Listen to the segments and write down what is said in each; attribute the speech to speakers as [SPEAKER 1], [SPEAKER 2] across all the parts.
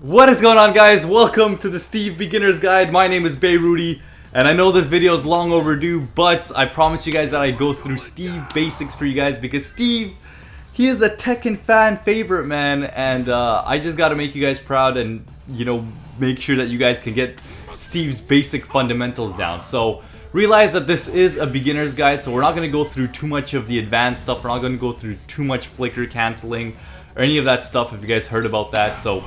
[SPEAKER 1] What is going on, guys? Welcome to the Steve Beginner's Guide. My name is Rudy, and I know this video is long overdue, but I promised you guys that I'd go through Steve basics for you guys because Steve, he is a Tekken fan favorite, man, and I just gotta make you guys proud and, make sure that you guys can get Steve's basic fundamentals down. So realize that this is a beginner's guide, so we're not gonna go through too much of the advanced stuff. We're not gonna go through too much flicker canceling or any of that stuff if you guys heard about that. So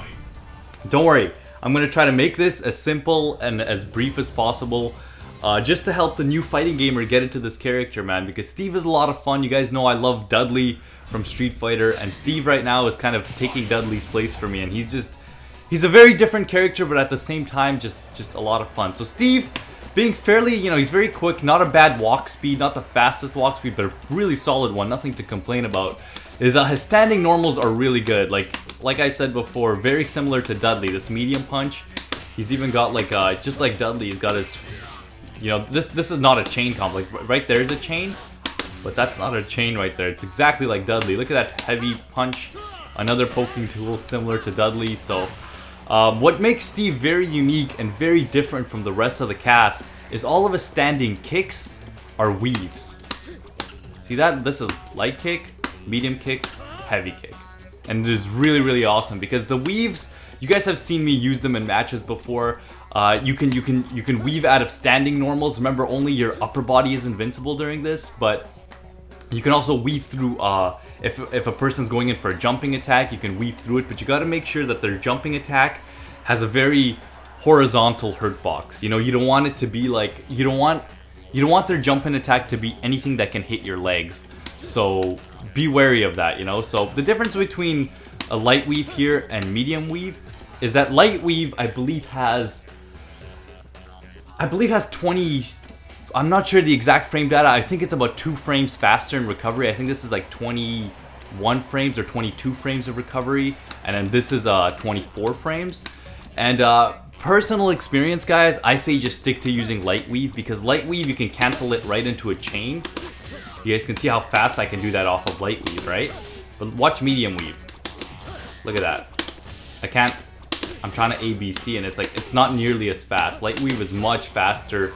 [SPEAKER 1] don't worry, I'm going to try to make this as simple and as brief as possible, just to help the new fighting gamer get into this character, man, because Steve is a lot of fun. You guys know I love Dudley from Street Fighter, and Steve right now is kind of taking Dudley's place for me, and he's a very different character, but at the same time, just a lot of fun. So Steve, being fairly, he's very quick, not a bad walk speed, not the fastest walk speed, but a really solid one, nothing to complain about. His standing normals are really good, like I said before, very similar to Dudley, this medium punch. He's even got just like Dudley, he's got his, this is not a chain combo, right there is a chain, but that's not a chain right there. It's exactly like Dudley. Look at that heavy punch, another poking tool similar to Dudley. So what makes Steve very unique and very different from the rest of the cast is all of his standing kicks are weaves. See that? This is light kick, medium kick, heavy kick. And it is really, really awesome because the weaves, you guys have seen me use them in matches before. You can weave out of standing normals. Remember, only your upper body is invincible during this, but you can also weave through, if a person's going in for a jumping attack, you can weave through it, but you gotta make sure that their jumping attack has a very horizontal hurt box. You don't want it to be like, you don't want their jumping attack to be anything that can hit your legs. So be wary of that, So the difference between a light weave here and medium weave is that light weave, I believe has 20, I'm not sure the exact frame data. I think it's about 2 frames faster in recovery. I think this is like 21 frames or 22 frames of recovery, and then this is 24 frames. And personal experience, guys, I say just stick to using light weave because light weave, you can cancel it right into a chain. You guys can see how fast I can do that off of light weave, right? But watch medium weave. Look at that. I'm trying to ABC and it's not nearly as fast. Light weave is much faster,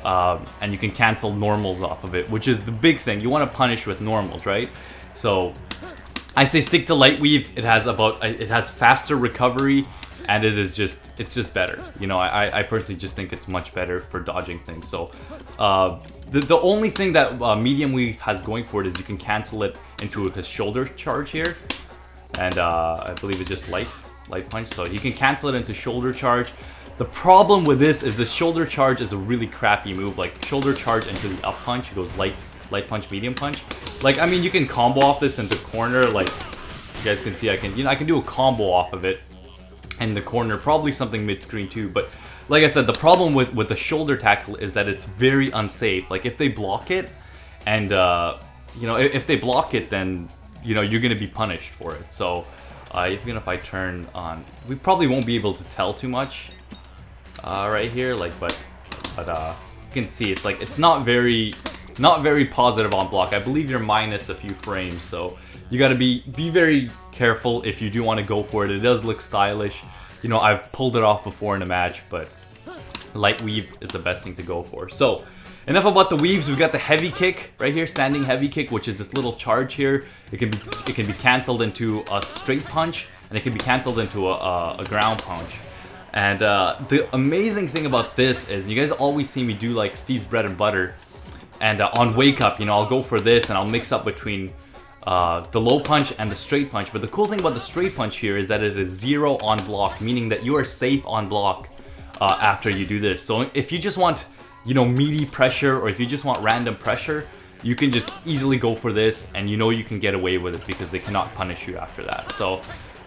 [SPEAKER 1] and you can cancel normals off of it, which is the big thing. You want to punish with normals, right? So I say stick to light weave. It has faster recovery, and it's just better. I personally just think it's much better for dodging things. So the only thing that medium weave has going for it is you can cancel it into his shoulder charge here, and I believe it's just light punch. So you can cancel it into shoulder charge. The problem with this is the shoulder charge is a really crappy move. Like shoulder charge into the up punch, it goes light punch, medium punch. You can combo off this into corner. Like you guys can see, I can do a combo off of it in the corner, probably something mid-screen too. But like I said, the problem with the shoulder tackle is that it's very unsafe. Like if they block it, and if they block it, then you're gonna be punished for it. So even if I turn on, we probably won't be able to tell too much right here. But you can see it's not very positive on block. I believe you're minus a few frames, so you gotta be very careful if you do want to go for it. It does look stylish. I've pulled it off before in a match, but light weave is the best thing to go for. So enough about the weaves. We've got the heavy kick right here, standing heavy kick, which is this little charge here. It can be canceled into a straight punch, and it can be canceled into a ground punch. And the amazing thing about this is, you guys always see me do like Steve's bread and butter, and on wake up, I'll go for this and I'll mix up between the low punch and the straight punch. But the cool thing about the straight punch here is that it is 0 on block, meaning that you are safe on block after you do this. So if you just want, meaty pressure, or if you just want random pressure, you can just easily go for this, and you can get away with it because they cannot punish you after that. So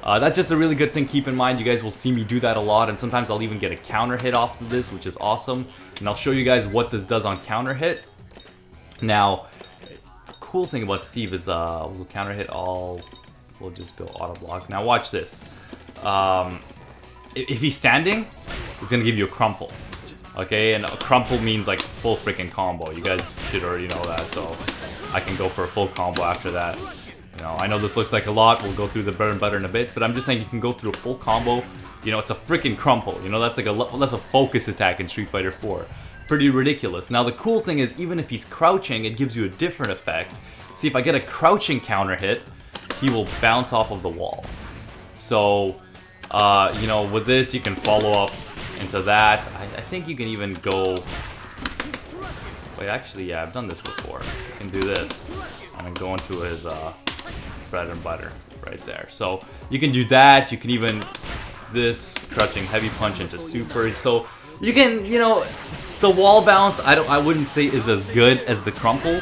[SPEAKER 1] that's just a really good thing. Keep in mind, you guys will see me do that a lot, and sometimes I'll even get a counter hit off of this, which is awesome. And I'll show you guys what this does on counter hit. Now, cool thing about Steve is we'll counter hit all, we'll just go auto block. Now watch this. If he's standing, he's gonna give you a crumple. Okay, and a crumple means like full freaking combo. You guys should already know that, so I can go for a full combo after that. I know this looks like a lot. We'll go through the bread and butter in a bit, but I'm just saying you can go through a full combo You know, it's a freaking crumple. You know, that's like that's a focus attack in Street Fighter 4. Pretty ridiculous. Now the cool thing is, even if he's crouching, it gives you a different effect. See, if I get a crouching counter hit, he will bounce off of the wall. So, you know, with this, you can follow up into that. I think you can even go... Wait, actually, yeah, I've done this before. You can do this, and then go into his bread and butter right there. So, you can do that. You can even... This, crouching heavy punch into super. So, you can, you know... The wall bounce, I wouldn't say is as good as the crumple,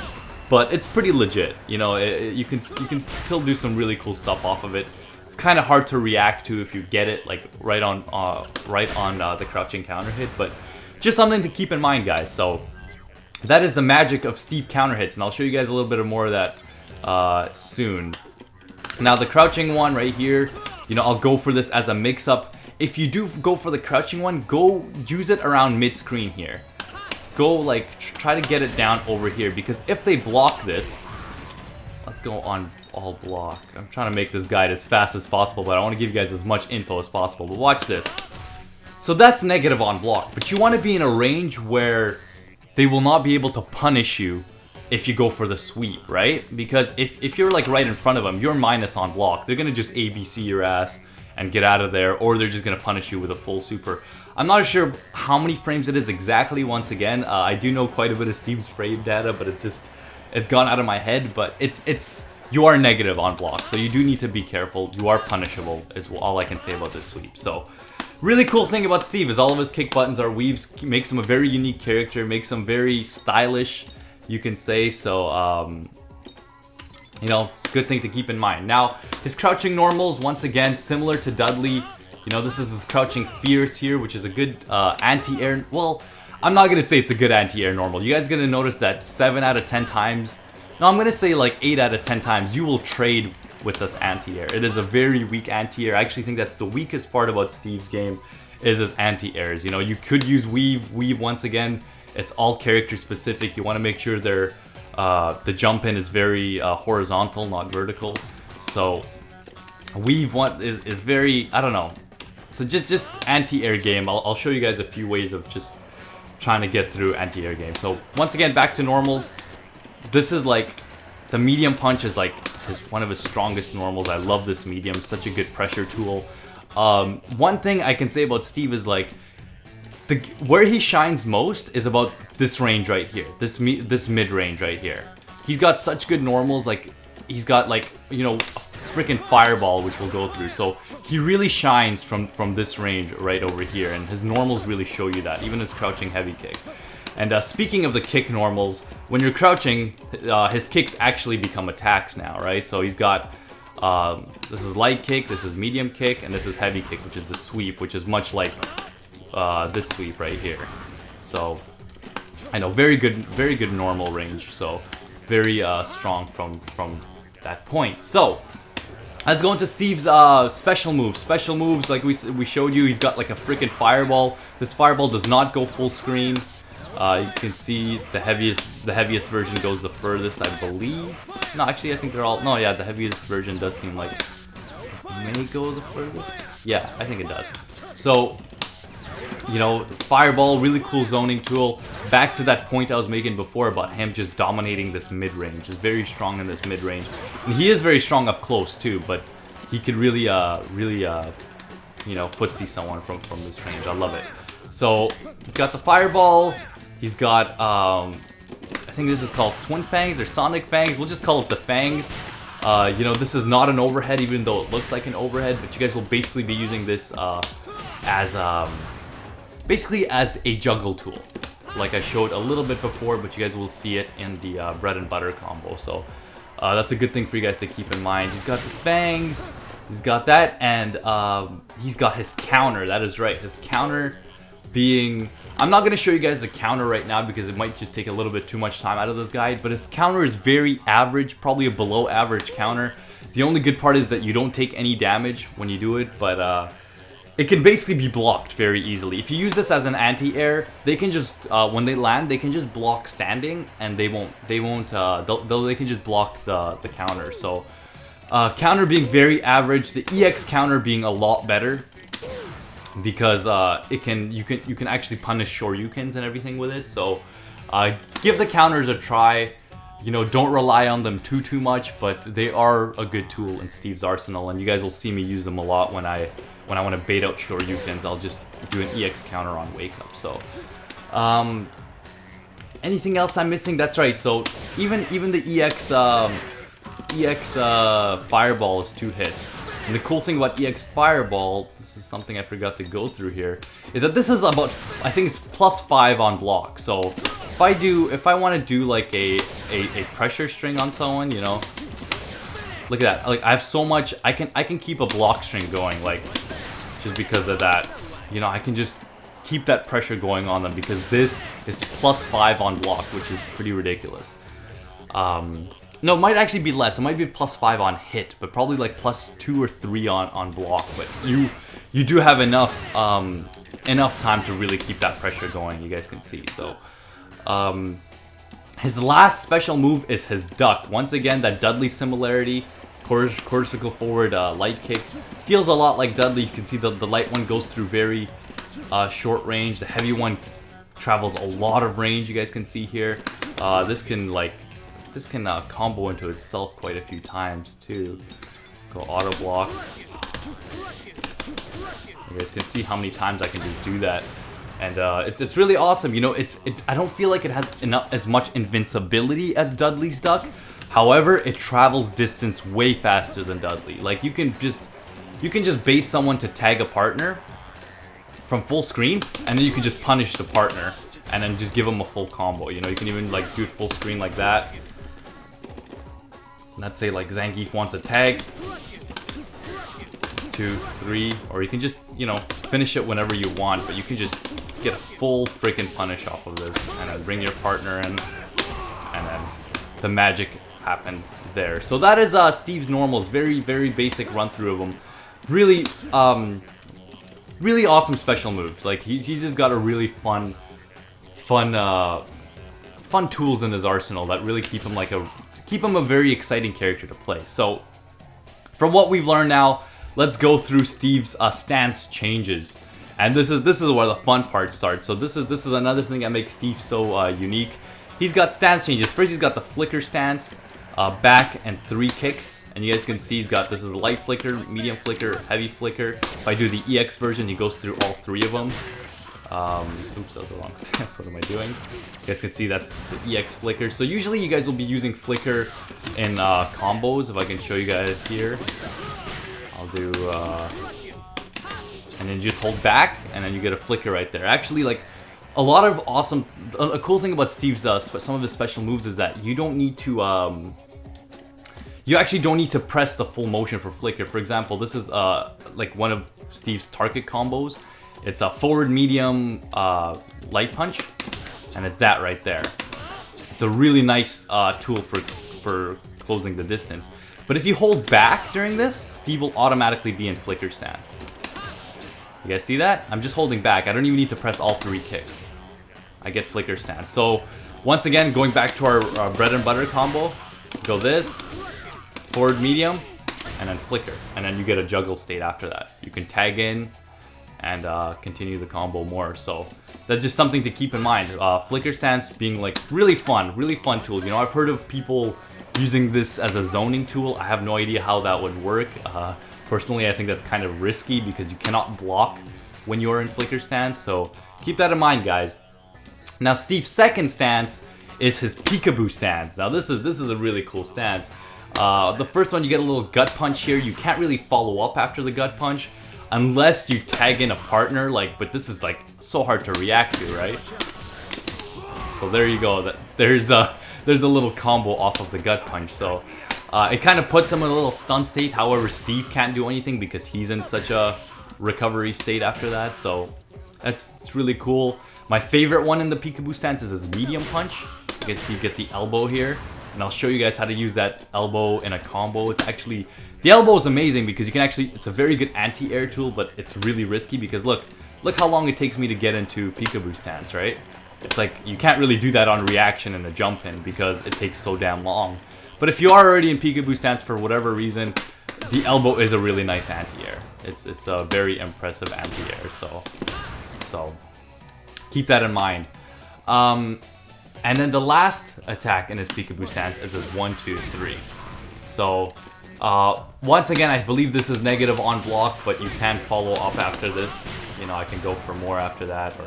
[SPEAKER 1] but it's pretty legit. You know, you can still do some really cool stuff off of it. It's kind of hard to react to if you get it like right on the crouching counter hit, but just something to keep in mind, guys. So that is the magic of Steve counter hits, and I'll show you guys a little bit more of that soon. Now the crouching one right here, you know, I'll go for this as a mix-up. If you do go for the crouching one, go use it around mid-screen here. Go, like, try to get it down over here, because if they block this... Let's go on all block. I'm trying to make this guide as fast as possible, but I want to give you guys as much info as possible. But watch this. So that's negative on block, but you want to be in a range where they will not be able to punish you if you go for the sweep, right? Because if you're, like, right in front of them, you're minus on block. They're going to just ABC your ass and get out of there, or they're just gonna punish you with a full super. I'm not sure how many frames it is exactly. Once again, I do know quite a bit of Steve's frame data, but it's gone out of my head. But you are negative on block, so you do need to be careful. You are punishable, is all I can say about this sweep. So, really cool thing about Steve is all of his kick buttons are weaves. Makes him a very unique character. Makes him very stylish, you can say. So, you know, it's a good thing to keep in mind. Now, his crouching normals, once again, similar to Dudley. You know, this is his crouching fierce here, which is a good anti-air... Well, I'm not going to say it's a good anti-air normal. You guys are going to notice that 7 out of 10 times... No, I'm going to say like 8 out of 10 times you will trade with this anti-air. It is a very weak anti-air. I actually think that's the weakest part about Steve's game, is his anti-airs. You know, you could use weave. Weave, once again, it's all character specific. You want to make sure they're... the jump in is very horizontal, not vertical. So weave is very, I don't know. So just anti-air game. I'll show you guys a few ways of just trying to get through anti-air game. So once again, back to normals. This is like the medium punch is like one of his strongest normals. I love this medium, such a good pressure tool. One thing I can say about Steve is like where he shines most is about this range right here, this mid range right here. He's got such good normals, like he's got like, you know, a freaking fireball which we'll go through. So he really shines from this range right over here, and his normals really show you that, even his crouching heavy kick. And speaking of the kick normals, when you're crouching, his kicks actually become attacks now, right? So he's got this is light kick, this is medium kick, and this is heavy kick, which is the sweep, which is much like this sweep right here. So I know, very good normal range. So very strong from that point. So let's go into Steve's special moves. Special moves, like we showed you, he's got like a freaking fireball. This fireball does not go full screen. You can see the heaviest version goes the furthest, I believe. No, actually, I think they're all... No, yeah, the heaviest version does seem like it may go the furthest. Yeah, I think it does. So, you know, fireball, really cool zoning tool. Back to that point I was making before about him just dominating this mid-range. He's very strong in this mid-range. And he is very strong up close, too, but he could really, you know, footsie someone from this range. I love it. So, he's got the fireball. He's got, I think this is called Twin Fangs or Sonic Fangs. We'll just call it the Fangs. You know, this is not an overhead, even though it looks like an overhead, but you guys will basically be using this basically as a juggle tool. Like I showed a little bit before, but you guys will see it in the bread and butter combo. So that's a good thing for you guys to keep in mind. He's got the Fangs, he's got that, and he's got his counter. That is right, his counter being... I'm not going to show you guys the counter right now because it might just take a little bit too much time out of this guide, but his counter is very average, probably a below average counter. The only good part is that you don't take any damage when you do it, but it can basically be blocked very easily. If you use this as an anti-air, they can just, when they land, they can just block standing, and they can just block the counter. So, counter being very average, the EX counter being a lot better. because you can actually punish Shoryukens and everything with it. So give the counters a try. You know, don't rely on them too much, but they are a good tool in Steve's arsenal, and you guys will see me use them a lot when I want to bait out Shoryukens. I'll just do an EX counter on Wake Up. So, anything else I'm missing? That's right. So even the EX Fireball is 2 hits. And the cool thing about EX Fireball, this is something I forgot to go through here, is that this is about, I think it's +5 on block. So if I want to do like a pressure string on someone, you know, look at that. Like I have so much, I can keep a block string going, like just because of that. You know, I can just keep that pressure going on them because this is +5 on block, which is pretty ridiculous. No, it might actually be less. It might be +5 on hit, but probably like +2 or 3 on block. But you do have enough time to really keep that pressure going. You guys can see. So his last special move is his duck. Once again, that Dudley similarity. Quarter circle forward light kick feels a lot like Dudley. You can see the light one goes through very short range. The heavy one travels a lot of range. You guys can see here. This can combo into itself quite a few times too. Go auto block. You guys can see how many times I can just do that, and it's really awesome. You know, I don't feel like it has as much invincibility as Dudley's duck. However, it travels distance way faster than Dudley. Like you can just bait someone to tag a partner from full screen, and then you can just punish the partner and then just give them a full combo. You know, you can even like do it full screen like that. Let's say like Zangief wants a tag, 2, 3, or you can just, you know, finish it whenever you want, but you can just get a full freaking punish off of this, and then bring your partner in, and then the magic happens there. So that is Steve's normals. Very basic run through of them. Really awesome special moves. Like he's just got a really fun tools in his arsenal that really keep him a very exciting character to play. So, from what we've learned now, let's go through Steve's stance changes, and this is where the fun part starts. So this is another thing that makes Steve so unique. He's got stance changes. First, he's got the flicker stance, back and 3 kicks, and you guys can see this is light flicker, medium flicker, heavy flicker. If I do the EX version, he goes through all 3 of them. Oops, that was the wrong stance. What am I doing? You guys can see that's the EX flicker. So usually you guys will be using flicker in combos. If I can show you guys here, I'll do, and then just hold back, and then you get a flicker right there. Actually, like a lot of a cool thing about Steve's some of his special moves is that you don't need to you actually don't need to press the full motion for flicker. For example, this is like one of Steve's target combos. It's a forward medium light punch, and it's that right there. It's a really nice tool for closing the distance. But if you hold back during this, Steve will automatically be in flicker stance. You guys see that? I'm just holding back. I don't even need to press all 3 kicks. I get flicker stance. So once again, going back to our bread and butter combo, go this, forward medium, and then flicker. And then you get a juggle state after that. You can tag in and continue the combo more. So that's just something to keep in mind. Flicker stance being like really fun tool. You know, I've heard of people using this as a zoning tool. I have no idea how that would work. Personally, I think that's kind of risky because you cannot block when you're in flicker stance. So keep that in mind, guys. Now, Steve's second stance is his peekaboo stance. Now, this is a really cool stance. The first one, you get a little gut punch here. You can't really follow up after the gut punch unless you tag in a partner, but this is like so hard to react to, right? So there you go. There's a little combo off of the gut punch. So it kind of puts him in a little stun state. However, Steve can't do anything because he's in such a recovery state after that. So it's really cool. My favorite one in the peekaboo stance is his medium punch. You can see you get the elbow here. And I'll show you guys how to use that elbow in a combo. It's actually, the elbow is amazing because you can actually, it's a very good anti-air tool, but it's really risky because look how long it takes me to get into peekaboo stance, right? It's like, you can't really do that on reaction and a jump in because it takes so damn long. But if you are already in peekaboo stance for whatever reason, the elbow is a really nice anti-air. It's a very impressive anti-air, so keep that in mind. And then the last attack in his peekaboo stance is his 1, 2, 3. So once again, I believe this is negative on block, but you can follow up after this. You know, I can go for more after that, or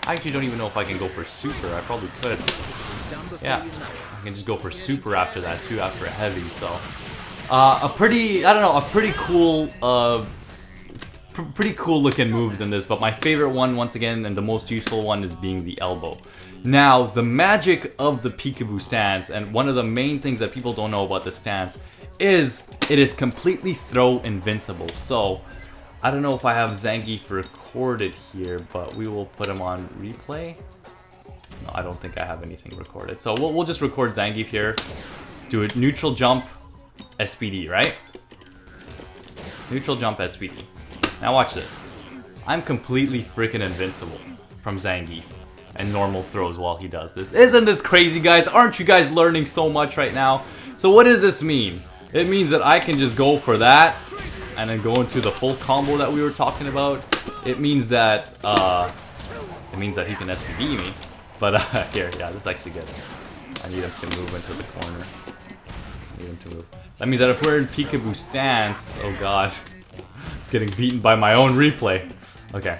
[SPEAKER 1] I actually don't even know if I can go for super. I probably could. Yeah, I can just go for super after that too, after a heavy. So a pretty cool pretty cool looking moves in this, but my favorite one, once again, and the most useful one, is being the elbow. Now, the magic of the peekaboo stance, and one of the main things that people don't know about the stance, is it is completely throw invincible. So I don't know if I have Zangief recorded here, but we will put him on replay. No, I don't think I have anything recorded. So we'll just record Zangief here. Do a neutral jump SPD, right? Neutral jump SPD. Now watch this. I'm completely freaking invincible from Zangief and normal throws while he does this. Isn't this crazy, guys? Aren't you guys learning so much right now? So what does this mean? It means that I can just go for that and then go into the full combo that we were talking about. It means that he can SPD me. But here, yeah, this is actually good. I need him to move into the corner. I need him to move. That means that if we're in peekaboo stance, oh god. Getting beaten by my own replay. Okay.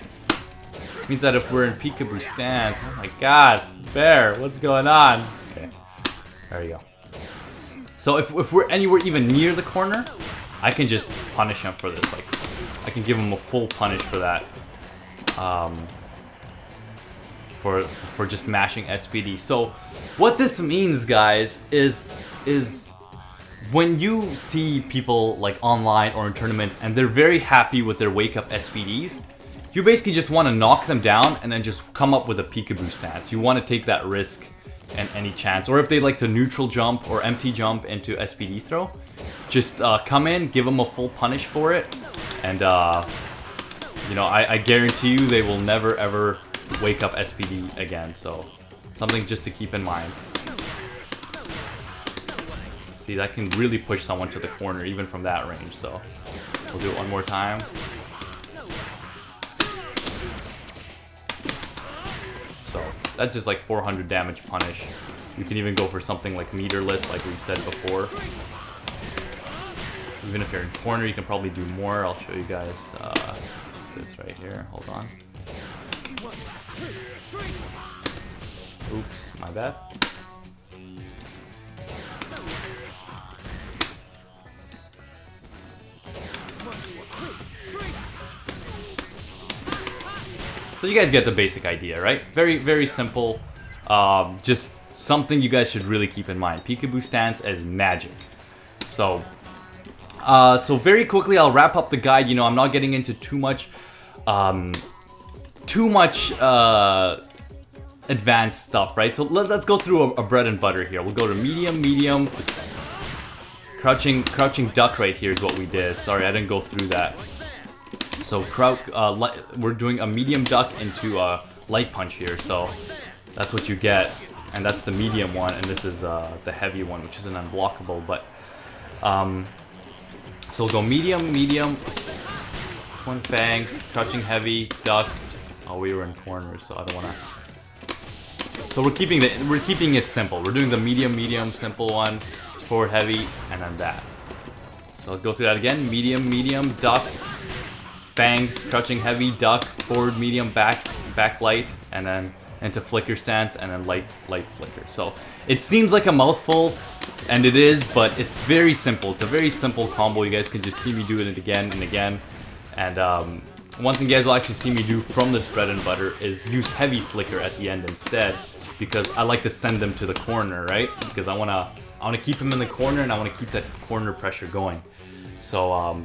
[SPEAKER 1] Means that if we're in peekaboo stance, oh my god, Bear, what's going on? Okay, there you go. So if we're anywhere even near the corner, I can just punish him for this. Like, I can give him a full punish for that. For just mashing SPD. So what this means, guys, is when you see people like online or in tournaments and they're very happy with their wake up SPDs, you basically just want to knock them down and then just come up with a peekaboo stance. You want to take that risk and any chance. Or if they like to neutral jump or empty jump into SPD throw, just come in, give them a full punish for it, and you know, I guarantee you they will never ever wake up SPD again. So something just to keep in mind. See, that can really push someone to the corner even from that range. So we'll do it one more time. So that's just like 400 damage punish. You can even go for something like meterless, like we said before. Even if you're in corner, you can probably do more. I'll show you guys this right here. Hold on. Oops, my bad. So you guys get the basic idea, right? Very, very simple. Just something you guys should really keep in mind. Peekaboo stance as magic. So very quickly, I'll wrap up the guide. You know, I'm not getting into too much advanced stuff, right? So let's go through a bread and butter here. We'll go to medium. Crouching duck right here is what we did. Sorry, I didn't go through that. So we're doing a medium duck into a light punch here. So that's what you get, and that's the medium one, and this is the heavy one, which is an unblockable. But so we'll go medium, twin fangs, crouching heavy, duck. Oh, we were in corners, so I don't wanna. So we're keeping it simple. We're doing the medium, simple one, forward heavy, and then that. So let's go through that again. Medium, duck, fangs, crouching heavy, duck, forward, medium, back light, and then into flicker stance, and then light flicker. So it seems like a mouthful, and it is, but it's very simple. It's a very simple combo. You guys can just see me do it again and again. And one thing you guys will actually see me do from this bread and butter is use heavy flicker at the end instead, because I like to send them to the corner, right? Because I wanna keep them in the corner, and I wanna keep that corner pressure going. So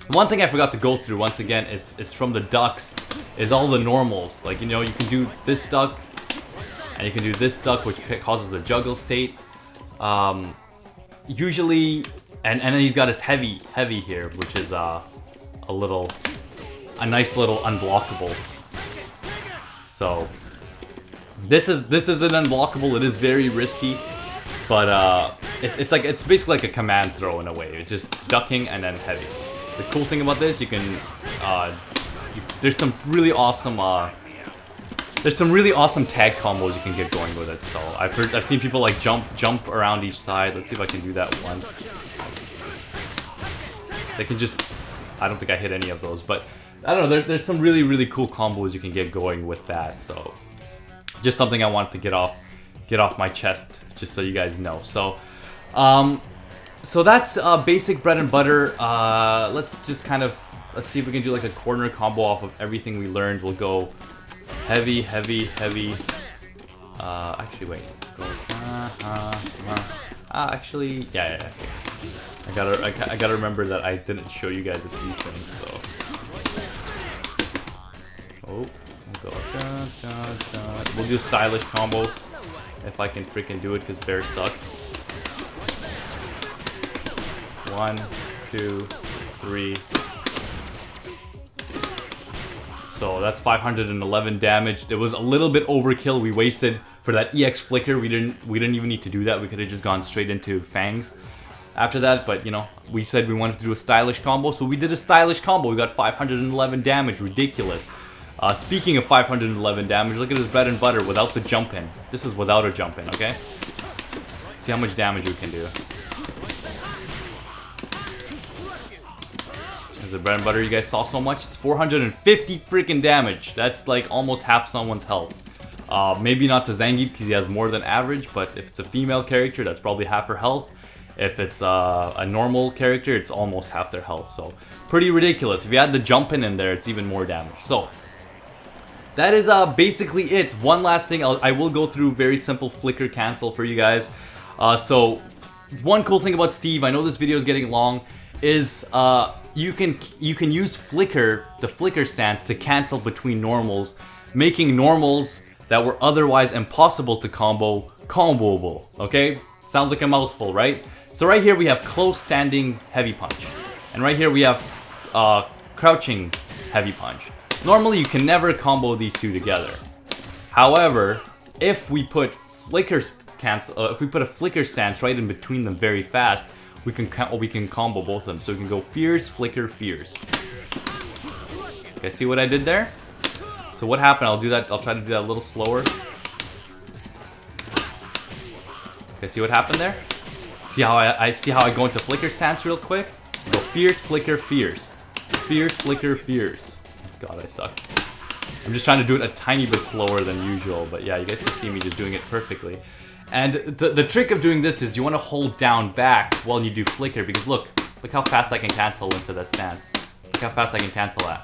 [SPEAKER 1] one thing I forgot to go through once again is from the ducks is all the normals. Like, you know, you can do this duck, and you can do this duck, which causes a juggle state. Usually, and then he's got his heavy here, which is a nice little unblockable. So this is an unblockable. It is very risky, but it's basically like a command throw in a way. It's just ducking and then heavy. The cool thing about this, you can there's some really awesome tag combos you can get going with it. So I've seen people like jump around each side. Let's see if I can do that one. They can just, I don't think I hit any of those, but I don't know. There's some really cool combos you can get going with that. So just something I wanted to get off my chest, just so you guys know. So so that's basic bread and butter. Let's see if we can do like a corner combo off of everything we learned. We'll go heavy. Actually, wait. Go, actually, yeah. I gotta remember that I didn't show you guys a few things. So, we'll go. We'll do a stylish combo if I can freaking do it, because bear sucks. 1, 2, 3. So that's 511 damage. It was a little bit overkill. We wasted for that EX flicker. We didn't even need to do that. We could have just gone straight into Fangs after that. But you know, we said we wanted to do a stylish combo, so we did a stylish combo. We got 511 damage. Ridiculous. Speaking of 511 damage, look at this bread and butter without the jump in. This is without a jump in. Okay. See how much damage we can do. The bread and butter you guys saw so much, it's 450 freaking damage. That's like almost half someone's health. Maybe not to Zangief because he has more than average, but if it's a female character, that's probably half her health. If it's a normal character, it's almost half their health. So pretty ridiculous. If you add the jump in there, it's even more damage. So that is basically it. One last thing, I will go through very simple flicker cancel for you guys. So one cool thing about Steve, I know this video is getting long, is you can use the flicker stance to cancel between normals, making normals that were otherwise impossible to comboable. Okay, sounds like a mouthful, right? So right here we have close standing heavy punch, and right here we have crouching heavy punch. Normally you can never combo these two together. However, if we put a flicker stance right in between them very fast, we can combo both of them. So we can go fierce, flicker, fierce. Okay, see what I did there? So what happened? I'll try to do that a little slower. Okay, see what happened there? See how I go into flicker stance real quick? Go fierce, flicker, fierce. Fierce, flicker, fierce. God, I suck. I'm just trying to do it a tiny bit slower than usual, but yeah, you guys can see me just doing it perfectly. And the trick of doing this is you want to hold down back while you do flicker, because look how fast I can cancel into that stance. Look how fast I can cancel that.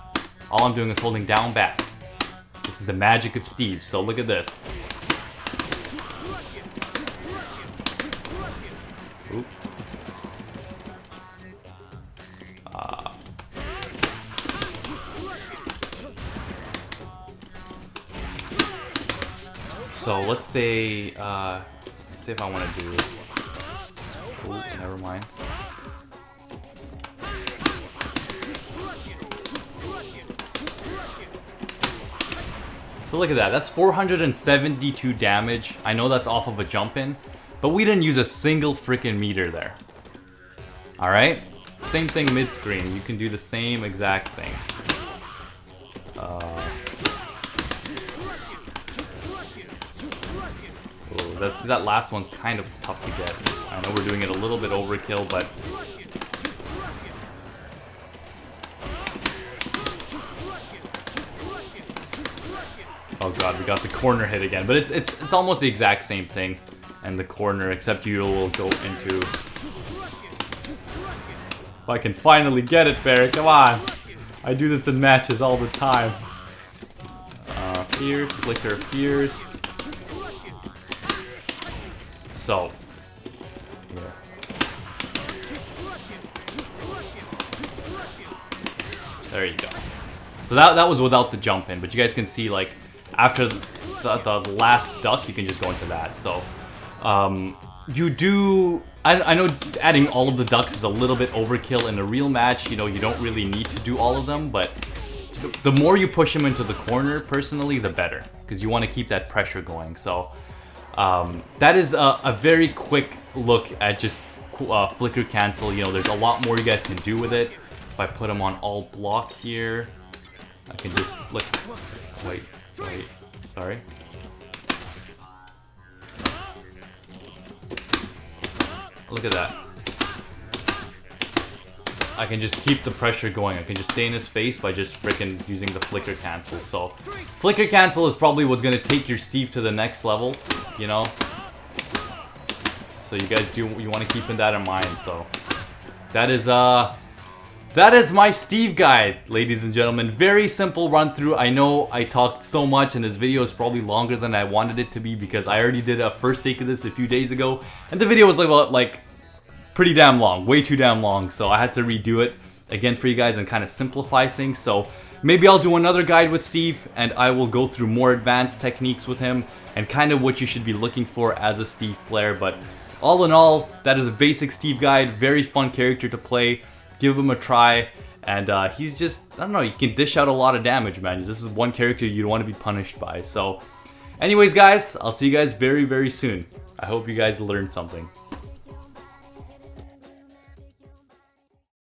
[SPEAKER 1] All I'm doing is holding down back. This is the magic of Steve, so look at this. Oop. So let's say if I want to do... Oh, never mind. So look at that. That's 472 damage. I know that's off of a jump in, but we didn't use a single freaking meter there. Alright? Same thing mid-screen. You can do the same exact thing. That last one's kind of tough to get. I know we're doing it a little bit overkill, but... Oh god, we got the corner hit again. But it's almost the exact same thing. And the corner, except you will go into... If I can finally get it, Barry, come on! I do this in matches all the time. Fierce, flicker, fierce. So, yeah. There you go. So that was without the jump in, but you guys can see, like, after the last duck, you can just go into that. So, you do... I know adding all of the ducks is a little bit overkill in a real match. You know, you don't really need to do all of them, but the more you push him into the corner, personally, the better, because you want to keep that pressure going. So, that is a very quick look at just flicker cancel. You know, there's a lot more you guys can do with it. If I put him on all block here, I can just look. Wait, sorry. Look at that. I can just keep the pressure going. I can just stay in his face by just freaking using the flicker cancel. So, flicker cancel is probably what's gonna take your Steve to the next level, you know? So you guys you want to keep that in mind. So, that is my Steve guide, ladies and gentlemen. Very simple run through. I know I talked so much and this video is probably longer than I wanted it to be because I already did a first take of this a few days ago. And the video was like pretty damn long, way too damn long. So I had to redo it again for you guys and kind of simplify things. So maybe I'll do another guide with Steve and I will go through more advanced techniques with him and kind of what you should be looking for as a Steve player. But all in all, that is a basic Steve guide. Very fun character to play. Give him a try, and he's just, I don't know, you can dish out a lot of damage, man. This is one character you don't want to be punished by. So, anyways, guys, I'll see you guys very, very soon. I hope you guys learned something.